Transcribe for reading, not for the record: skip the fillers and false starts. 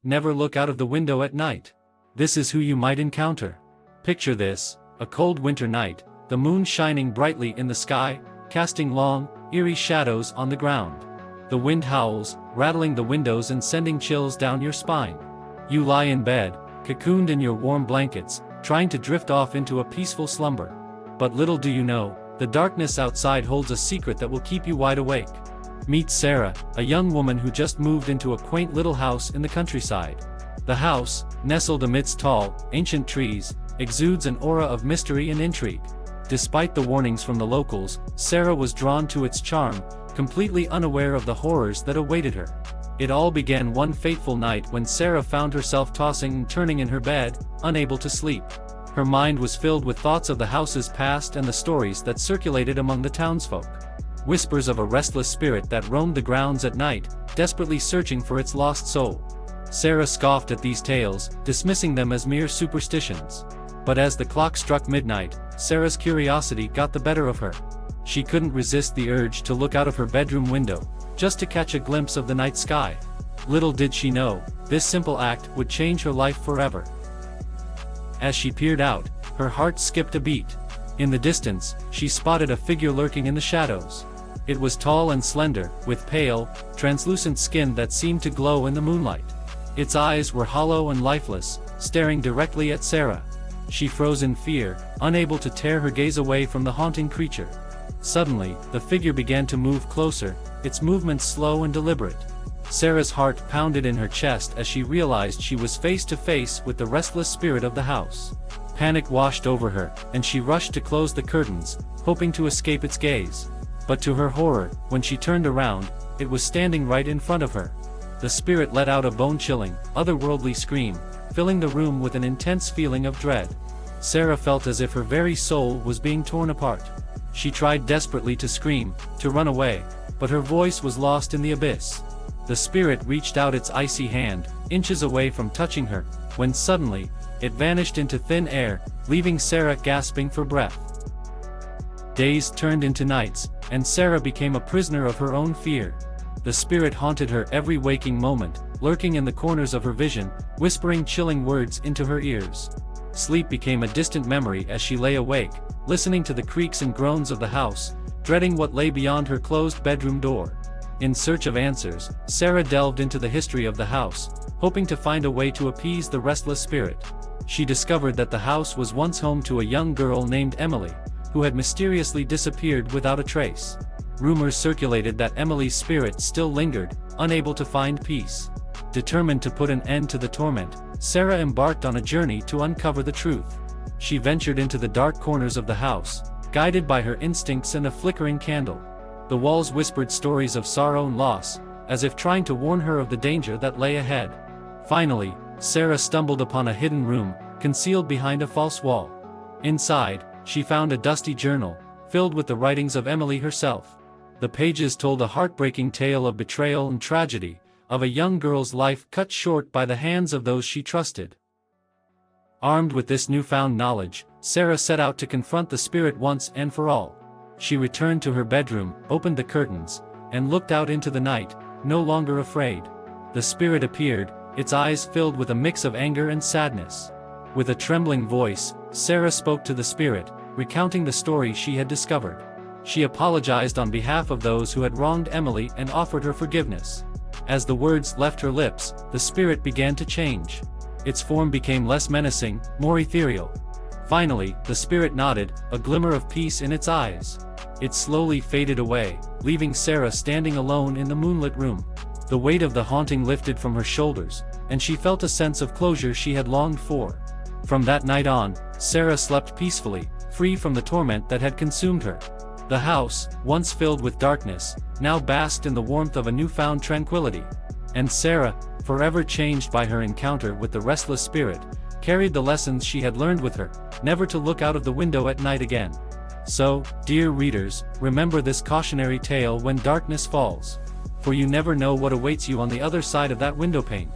never look out of the window at night. This is who you might encounter. Picture this, a cold winter night, the moon shining brightly in the sky, casting long, eerie shadows on the ground. The wind howls, rattling the windows and sending chills down your spine. You lie in bed, cocooned in your warm blankets, trying to drift off into a peaceful slumber. But little do you know, the darkness outside holds a secret that will keep you wide awake. Meet Sarah, a young woman who just moved into a quaint little house in the countryside. The house, nestled amidst tall, ancient trees, exudes an aura of mystery and intrigue. Despite the warnings from the locals, Sarah was drawn to its charm, completely unaware of the horrors that awaited her. It all began one fateful night when Sarah found herself tossing and turning in her bed, unable to sleep. Her mind was filled with thoughts of the house's past and the stories that circulated among the townsfolk. Whispers of a restless spirit that roamed the grounds at night, desperately searching for its lost soul. Sarah scoffed at these tales, dismissing them as mere superstitions. But as the clock struck midnight, Sarah's curiosity got the better of her. She couldn't resist the urge to look out of her bedroom window, just to catch a glimpse of the night sky. Little did she know, this simple act would change her life forever. As she peered out, her heart skipped a beat. In the distance, she spotted a figure lurking in the shadows. It was tall and slender, with pale, translucent skin that seemed to glow in the moonlight. Its eyes were hollow and lifeless, staring directly at Sarah. She froze in fear, unable to tear her gaze away from the haunting creature. Suddenly, the figure began to move closer, its movements slow and deliberate. Sarah's heart pounded in her chest as she realized she was face to face with the restless spirit of the house. Panic washed over her, and she rushed to close the curtains, hoping to escape its gaze. But to her horror, when she turned around, it was standing right in front of her. The spirit let out a bone-chilling, otherworldly scream, filling the room with an intense feeling of dread. Sarah felt as if her very soul was being torn apart. She tried desperately to scream, to run away, but her voice was lost in the abyss. The spirit reached out its icy hand, inches away from touching her, when suddenly, it vanished into thin air, leaving Sarah gasping for breath. Days turned into nights, and Sarah became a prisoner of her own fear. The spirit haunted her every waking moment, lurking in the corners of her vision, whispering chilling words into her ears. Sleep became a distant memory as she lay awake, listening to the creaks and groans of the house, dreading what lay beyond her closed bedroom door. In search of answers, Sarah delved into the history of the house, hoping to find a way to appease the restless spirit. She discovered that the house was once home to a young girl named Emily, who had mysteriously disappeared without a trace. Rumors circulated that Emily's spirit still lingered, unable to find peace. Determined to put an end to the torment, Sarah embarked on a journey to uncover the truth. She ventured into the dark corners of the house, guided by her instincts and a flickering candle. The walls whispered stories of sorrow and loss, as if trying to warn her of the danger that lay ahead. Finally, Sarah stumbled upon a hidden room, concealed behind a false wall. Inside, she found a dusty journal, filled with the writings of Emily herself. The pages told a heartbreaking tale of betrayal and tragedy, of a young girl's life cut short by the hands of those she trusted. Armed with this newfound knowledge, Sarah set out to confront the spirit once and for all. She returned to her bedroom, opened the curtains, and looked out into the night, no longer afraid. The spirit appeared, its eyes filled with a mix of anger and sadness. With a trembling voice, Sarah spoke to the spirit, recounting the story she had discovered. She apologized on behalf of those who had wronged Emily and offered her forgiveness. As the words left her lips, the spirit began to change. Its form became less menacing, more ethereal. Finally, the spirit nodded, a glimmer of peace in its eyes. It slowly faded away, leaving Sarah standing alone in the moonlit room. The weight of the haunting lifted from her shoulders, and she felt a sense of closure she had longed for. From that night on, Sarah slept peacefully, free from the torment that had consumed her. The house, once filled with darkness, now basked in the warmth of a newfound tranquility. And Sarah, forever changed by her encounter with the restless spirit, carried the lessons she had learned with her, never to look out of the window at night again. So, dear readers, remember this cautionary tale when darkness falls. For you never know what awaits you on the other side of that window pane.